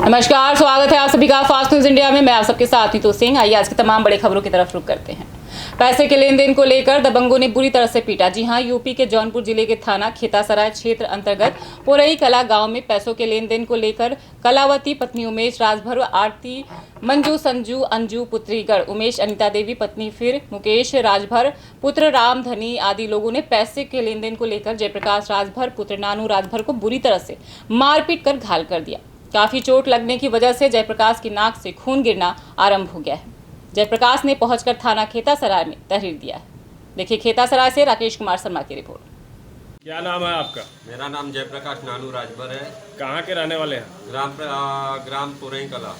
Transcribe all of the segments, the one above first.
नमस्कार, स्वागत है आप सभी का फास्ट न्यूज इंडिया में। मैं आप सबके साथ नीतू सिंह। आइए आज की तमाम बड़ी खबरों की तरफ रुख करते हैं। पैसे के लेन देन को लेकर दबंगों ने बुरी तरह से पीटा। जी हां, यूपी के जौनपुर जिले के थाना खेतासराय क्षेत्र अंतर्गत पोरई कला गांव में पैसों के लेन देन को लेकर कलावती पत्नी उमेश, राजभर आरती, मंजू, संजू, अंजू पुत्री गढ़ उमेश, अनिता देवी पत्नी फिर मुकेश राजभर पुत्र राम धनी आदि लोगों ने पैसे के लेन देन को लेकर जयप्रकाश राजभर पुत्र नानू राजभर को बुरी तरह से मारपीट कर घायल कर दिया। काफी चोट लगने की वजह से जयप्रकाश की नाक से खून गिरना आरंभ हो गया है। जयप्रकाश ने पहुंचकर थाना खेतासराय में तहरीर दिया है। देखिए खेतासराय से राकेश कुमार शर्मा की रिपोर्ट। क्या नाम है आपका? मेरा नाम जयप्रकाश नानू राजभर है। कहाँ के रहने वाले हैं? ग्राम पुरई कला।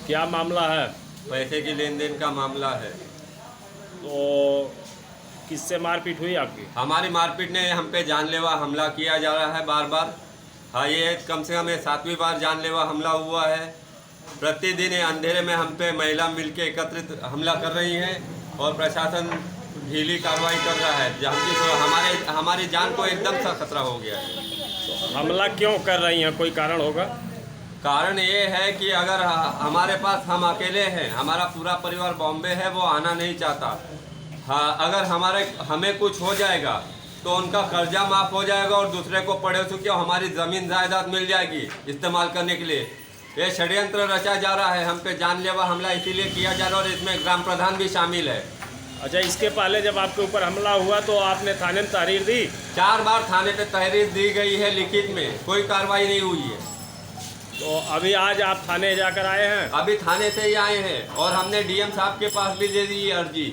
क्या मामला है? पैसे की लेन देन का मामला है। तो किससे मारपीट हुई आपकी? हमारी मारपीट ने हम पे जानलेवा हमला किया जा रहा है बार बार। हाँ, ये कम से कम 7वीं बार जानलेवा हमला हुआ है। प्रतिदिन अंधेरे में हम पे महिला मिलके एकत्रित हमला कर रही है और प्रशासन ढीली कार्रवाई कर रहा है, जबकि हमारी जान को एकदम सा खतरा हो गया है। तो हमला क्यों कर रही हैं? कोई कारण होगा? कारण ये है कि अगर हमारे पास हम अकेले हैं, हमारा पूरा परिवार बॉम्बे है, वो आना नहीं चाहता। हाँ, अगर हमें कुछ हो जाएगा तो उनका कर्जा माफ हो जाएगा और दूसरे को पड़ोसी को हमारी ज़मीन जायदाद मिल जाएगी इस्तेमाल करने के लिए। ये षड्यंत्र रचा जा रहा है, हम पे जानलेवा हमला इसीलिए किया जा रहा है और इसमें ग्राम प्रधान भी शामिल है। अच्छा, इसके पहले जब आपके ऊपर हमला हुआ तो आपने थाने में तहरीर दी? 4 बार थाने पे तहरीर दी गई है लिखित में, कोई कार्रवाई नहीं हुई है। तो अभी आज आप थाने जाकर आए हैं? अभी थाने से ही आए हैं और हमने डीएम साहब के पास भी दे दी है अर्जी।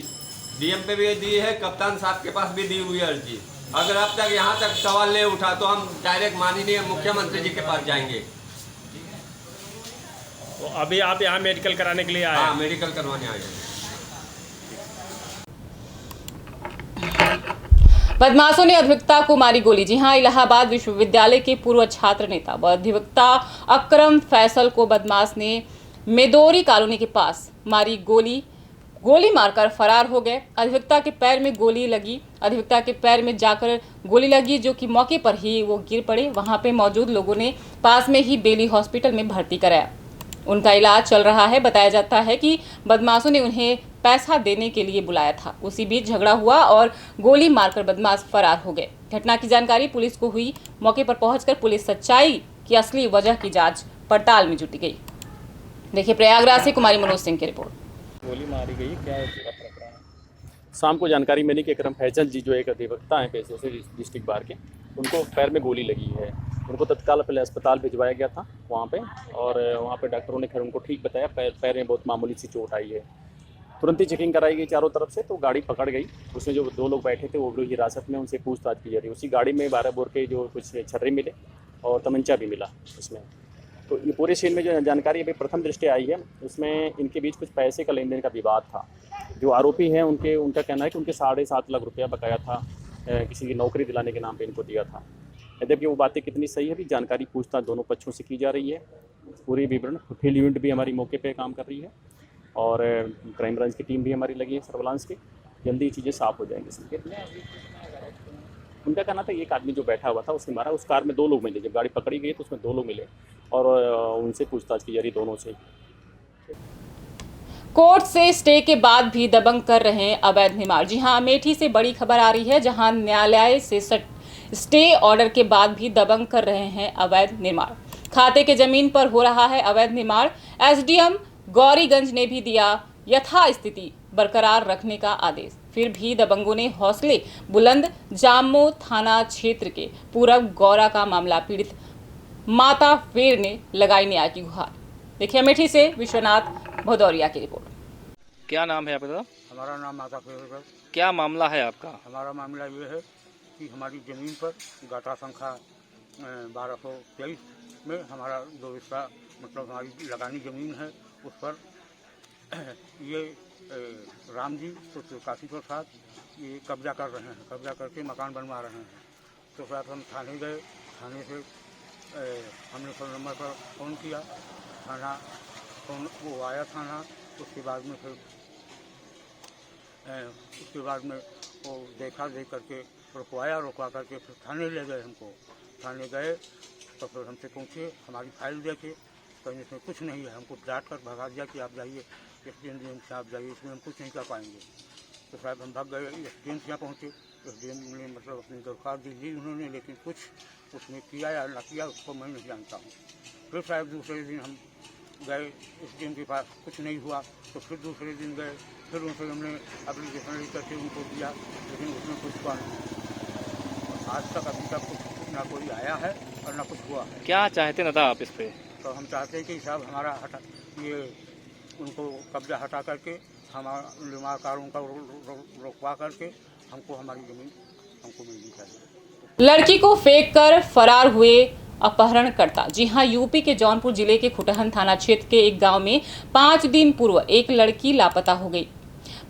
डीएम पे भी दी है, कप्तान साहब के पास भी दी हुई है अर्जी। अगर अब तक यहाँ तक सवाल नहीं उठा तो हम डायरेक्ट माननीय मुख्यमंत्री जी के पास जाएंगे। तो अभी आप यहाँ मेडिकल कराने के लिए आए? हाँ, मेडिकल करवाने आए हैं। बदमाशों ने अधिवक्ता को मारी गोली। जी हां, इलाहाबाद विश्वविद्यालय के पूर्व छात्र नेता व अधिवक्ता अकरम फैसल को बदमाश ने मेदोरी कॉलोनी के पास मारी गोली मारकर फरार हो गए। अधिवक्ता के पैर में गोली लगी। अधिवक्ता के पैर में जाकर गोली लगी, जो कि मौके पर ही वो गिर पड़े। वहां पे मौजूद लोगों ने पास में ही बेली हॉस्पिटल में भर्ती कराया। उनका इलाज चल रहा है। बताया जाता है कि बदमाशों ने उन्हें पैसा देने के लिए बुलाया था। उसी बीच झगड़ा हुआ और गोली मारकर बदमाश फरार हो गए। घटना की जानकारी पुलिस को हुई। मौके पर पहुंचकर पुलिस सच्चाई की असली वजह की जांच पड़ताल में जुटी गई। देखिए प्रयागराज से कुमारी मनोज सिंह की रिपोर्ट। गोली मारी गई, क्या है पूरा प्रकरण? शाम को जानकारी मिली कि अकरम फैसल जी जो एक अधिवक्ता हैं पैसे से डिस्ट्रिक्ट बार के, उनको पैर में गोली लगी है। उनको तत्काल पहले अस्पताल भिजवाया गया था वहाँ पे, और वहाँ पे डॉक्टरों ने खैर उनको ठीक बताया। पैर में बहुत मामूली सी चोट आई है। तुरंत ही चेकिंग कराई गई चारों तरफ से, तो गाड़ी पकड़ गई। उसमें जो 2 लोग बैठे थे वो भी हिरासत में, उनसे पूछताछ की जा रही है। उसी गाड़ी में 12 बोर के जो कुछ छर्रे मिले और तमंचा भी मिला उसमें। तो ये पूरे सीन में जो जानकारी अभी प्रथम दृष्टि आई है, उसमें इनके बीच कुछ पैसे का लेन देन का विवाद था। जो आरोपी हैं उनका कहना है कि उनके 7.5 लाख रुपया बकाया था, किसी की नौकरी दिलाने के नाम पे इनको दिया था। यद्यपि वो बातें कितनी सही है, भी जानकारी पूछताछ दोनों पक्षों से की जा रही है। पूरी विवरण फील्ड यूनिट भी हमारी मौके पे काम कर रही है और क्राइम ब्रांच की टीम भी हमारी लगी है सर्विलांस की। जल्दी चीज़ें साफ हो जाएंगी। उनका कहना था एक आदमी जो बैठा हुआ था उसने मारा। उस कार में 2 लोग मिले। जब गाड़ी पकड़ी गई तो उसमें 2 लोग मिले और उनसे पूछताछ की जा रही दोनों से। कोर्ट से स्टे के बाद भी दबंग कर रहे हैं अवैध निर्माण। जी हां, अमेठी से बड़ी खबर आ रही है, जहां न्यायालय से स्टे ऑर्डर के बाद भी दबंग कर रहे हैं अवैध निर्माण। खाते के जमीन पर हो रहा है अवैध निर्माण। एसडीएम गौरीगंज ने भी दिया यथास्थिति बरकरार रखने का आदेश। फिर भी दबंगों ने हौसले बुलंद। जामो थाना क्षेत्र के पूरब गौरा का मामला पीड़ित माता फेर ने लगाई न्याय की गुहार। देखिए अमेठी से विश्वनाथ भदौरिया की रिपोर्ट। क्या नाम है आपका? हमारा नाम माता फेर है। क्या मामला है आपका? हमारा मामला ये है कि हमारी ज़मीन पर गाथा संख्या 1223 में हमारा जो हिस्सा मतलब हमारी लगानी ज़मीन है, उस पर ये राम जी पुत्र काशी प्रसाद ये कब्जा कर रहे हैं। कब्जा करके मकान बनवा रहे हैं। तो साथ हम थाने गए। थाने से हमने फ़ोन नंबर पर फ़ोन किया। थाना फ़ोन वो आया थाना। उसके बाद में वो देख करके रुकवा करके फिर थाने ले गए हमको। थाने गए तो फिर हमसे पूछे, हमारी फाइल देखे कहीं इसमें कुछ नहीं है, हमको डांट कर भगा दिया कि आप जाइए एसडीएम से, आप जाइए, इसमें हम कुछ नहीं कर पाएंगे। तो साहब हम भाग गए, एसडीएम से यहाँ पहुँचे, एसडीएम ने मतलब अपनी दरख्वास्त दी उन्होंने, लेकिन कुछ उसने किया या ना किया उसको मैं नहीं जानता हूँ। फिर साहब दूसरे दिन हम गए एसडीएम के पास, कुछ नहीं हुआ, तो फिर दूसरे दिन गए, फिर उनसे हमने एप्लीकेशन लिख करके उनको दिया, लेकिन उसमें कुछ हुआ नहीं। आज तक अभी तक कुछ ना कोई आया है और ना कुछ हुआ है। क्या चाहते नेता आप इस पे? तो हम चाहते हैं कि साहब हमारा हटा, ये उनको कब्जा हटा करके हमारा निर्माणकारों का रोकवा करके हमको हमारी ज़मीन हमको मिलनी चाहिए। लड़की को फेंक कर फरार हुए अपहरणकर्ता। जी हां, यूपी के जौनपुर जिले के खुटहन थाना क्षेत्र के एक गांव में 5 दिन पूर्व एक लड़की लापता हो गई।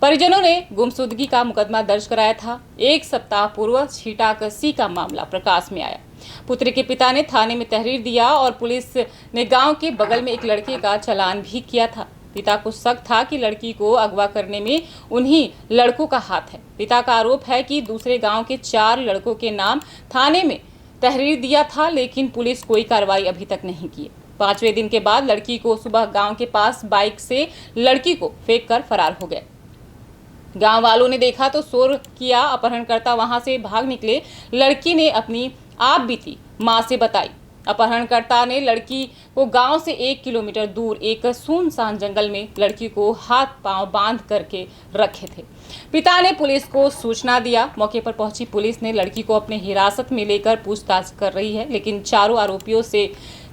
परिजनों ने गुमशुदगी का मुकदमा दर्ज कराया था। एक सप्ताह पूर्व छीटाकसी का मामला प्रकाश में आया। पुत्री के पिता ने थाने में तहरीर दिया और पुलिस ने गांव के बगल में एक लड़के का चालान भी किया था। पिता को शक था कि लड़की को अगवा करने में उन्हीं लड़कों का हाथ है। पिता का आरोप है कि दूसरे गांव के 4 लड़कों के नाम थाने में तहरीर दिया था, लेकिन पुलिस कोई कार्रवाई अभी तक नहीं की। 5वें दिन के बाद लड़की को सुबह गांव के पास बाइक से लड़की को फेंक कर फरार हो गए। गांव वालों ने देखा तो शोर किया। अपहरणकर्ता वहां से भाग निकले। लड़की ने अपनी आप बीती मां से बताई। अपहरणकर्ता ने लड़की को गांव से 1 किलोमीटर दूर एक सुनसान जंगल में लड़की को हाथ पांव बांध करके रखे थे। पिता ने पुलिस को सूचना दिया। मौके पर पहुंची पुलिस ने लड़की को अपने हिरासत में लेकर पूछताछ कर रही है, लेकिन चारों आरोपियों से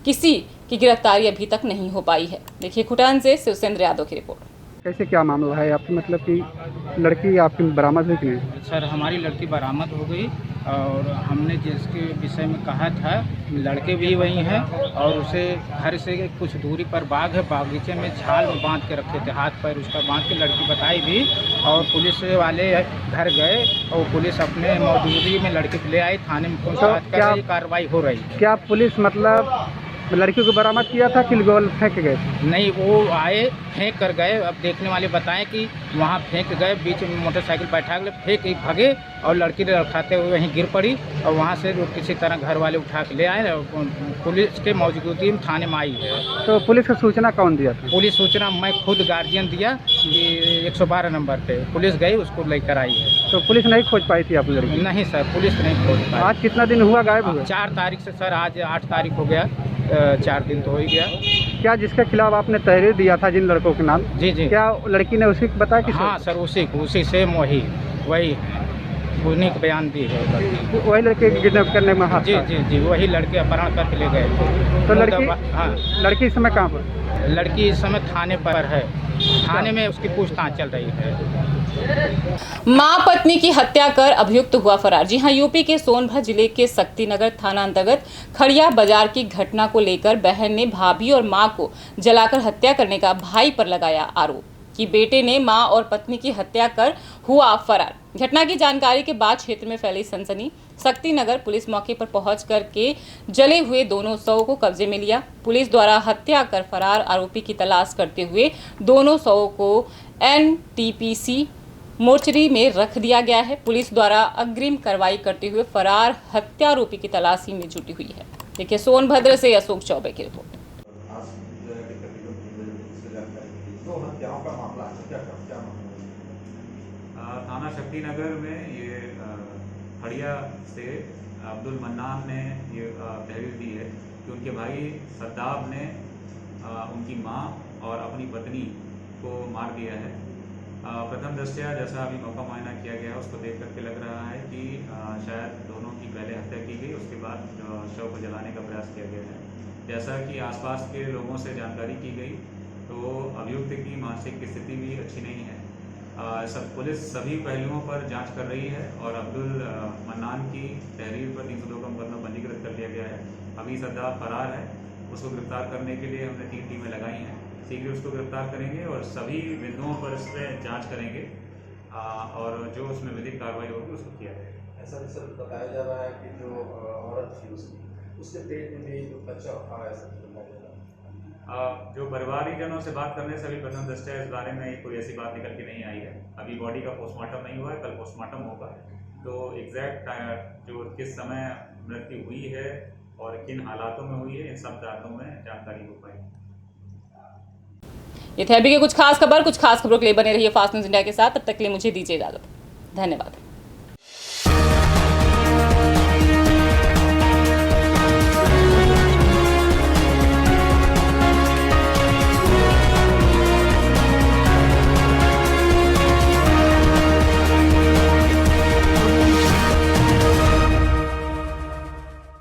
किसी की गिरफ्तारी अभी तक नहीं हो पाई है। देखिए खुटहन से शिवसेंद्र यादव की रिपोर्ट। कैसे क्या मामला है आपकी, मतलब कि लड़की आपकी बरामद हुई कि नहीं? सर हमारी लड़की बरामद हो गई और हमने जिसके विषय में कहा था लड़के भी वही हैं और उसे घर से कुछ दूरी पर बाग है, बागीचे में झाल में बांध के रखे थे, हाथ पैर उसका बांध के लड़की बताई भी और पुलिस वाले घर गए और पुलिस अपने मौजूदगी में लड़के को ले आई, थाने में पूछताछ कर रही, कार्रवाई हो रही। क्या पुलिस मतलब लड़की को बरामद किया था कि गोल फेंक गए? नहीं, वो आए फेंक कर गए। अब देखने वाले बताएं कि वहाँ फेंक गए, बीच में मोटरसाइकिल बैठा के फेंक ही भागे और लड़की ने उठाते हुए वहीं गिर पड़ी और वहाँ से किसी तरह घर वाले उठा के ले आए। पुलिस के मौजूदगी में थाने में आई है। तो पुलिस को सूचना कौन दिया था? पुलिस सूचना मैं खुद गार्जियन दिया कि 112 नंबर पे पुलिस गई, उसको लेकर आई है। तो पुलिस नहीं खोज पाई थी आप लड़की? नहीं सर, पुलिस नहीं खोज पाई। आज कितना दिन हुआ गायब हुआ? 4 तारीख से सर, आज 8 तारीख हो गया, 4 दिन तो हो ही गया। क्या जिसके खिलाफ आपने तहरीर दिया था जिन लड़कों के नाम, जी जी, क्या लड़की ने उसी को बताया कि? हाँ सर, उसी सेम वही उन्हीं को बयान दी है। वही लड़के किडनैप करने में हाथ? जी जी जी, वही लड़के अपहरण करके ले गए थे। तो लड़की, हाँ, लड़की इस समय कहाँ पर? लड़की इस समय थाने पर है, थाने में उसकी पूछताछ चल रही है। मां पत्नी की हत्या कर अभियुक्त हुआ फरार। जी हां, यूपी के सोनभद्र जिले के शक्तिनगर थाना अंतर्गत खड़िया बाजार की घटना को लेकर बहन ने भाभी और मां को जलाकर हत्या करने का भाई पर लगाया आरोप कि बेटे ने मां और पत्नी की हत्या कर हुआ फरार। घटना की जानकारी के बाद क्षेत्र में फैली सनसनी। शक्तिनगर पुलिस मौके पर पहुंच करके जले हुए दोनों शवों को कब्जे में लिया। पुलिस द्वारा हत्या कर फरार आरोपी की तलाश करते हुए दोनों शवों को एनटीपीसी मोर्चरी में रख दिया गया है। पुलिस द्वारा अग्रिम कार्रवाई करते हुए फरार हत्यारोपी की तलाशी में जुटी हुई है। देखिए सोनभद्र से अशोक चौबे की रिपोर्ट। थाना शक्तिनगर में ये खड़िया से अब्दुल मन्नान ने ये तहरीर दी है कि उनके भाई सद्दाब ने उनकी मां और अपनी पत्नी को मार दिया है। प्रथम दृष्टया जैसा अभी मौका मुआयना किया गया है उसको देख करके लग रहा है कि शायद दोनों की पहले हत्या की गई, उसके बाद शव को जलाने का प्रयास किया गया है। जैसा कि आसपास के लोगों से जानकारी की गई तो अभियुक्त की मानसिक स्थिति भी अच्छी नहीं है। पुलिस सभी पहलुओं पर जांच कर रही है और अब्दुल मन्नान की तहरीर पर 302 का मुकदमा पंजीकृत कर लिया गया है। अभी सद्दाब फरार है, उसको गिरफ्तार करने के लिए हमने 3 टीमें लगाई हैं। शीघ्र उसको गिरफ्तार करेंगे और सभी बिंदुओं पर इस पर जाँच करेंगे और जो उसमें विधिक कार्रवाई होगी उसको किया जाएगा। ऐसा सर बताया जा रहा है कि जो औरत थी उसके पेट में भी बच्चा था, ऐसा बताया जा रहा है। जो परिवारजनों से बात करने से अभी प्रथम दृष्टया इस बारे में कोई ऐसी बात निकल के नहीं आई है। अभी बॉडी का पोस्टमार्टम नहीं हुआ है, कल पोस्टमार्टम होगा तो एग्जैक्ट जो किस समय मृत्यु हुई है और किन हालातों में हुई है इन सब बातों में जानकारी हो पाएगी। ये थे अभी के कुछ खास खबरों के लिए बने रहिए फास्ट न्यूज इंडिया के साथ। तब तक के लिए मुझे दीजिए इजाजत। धन्यवाद।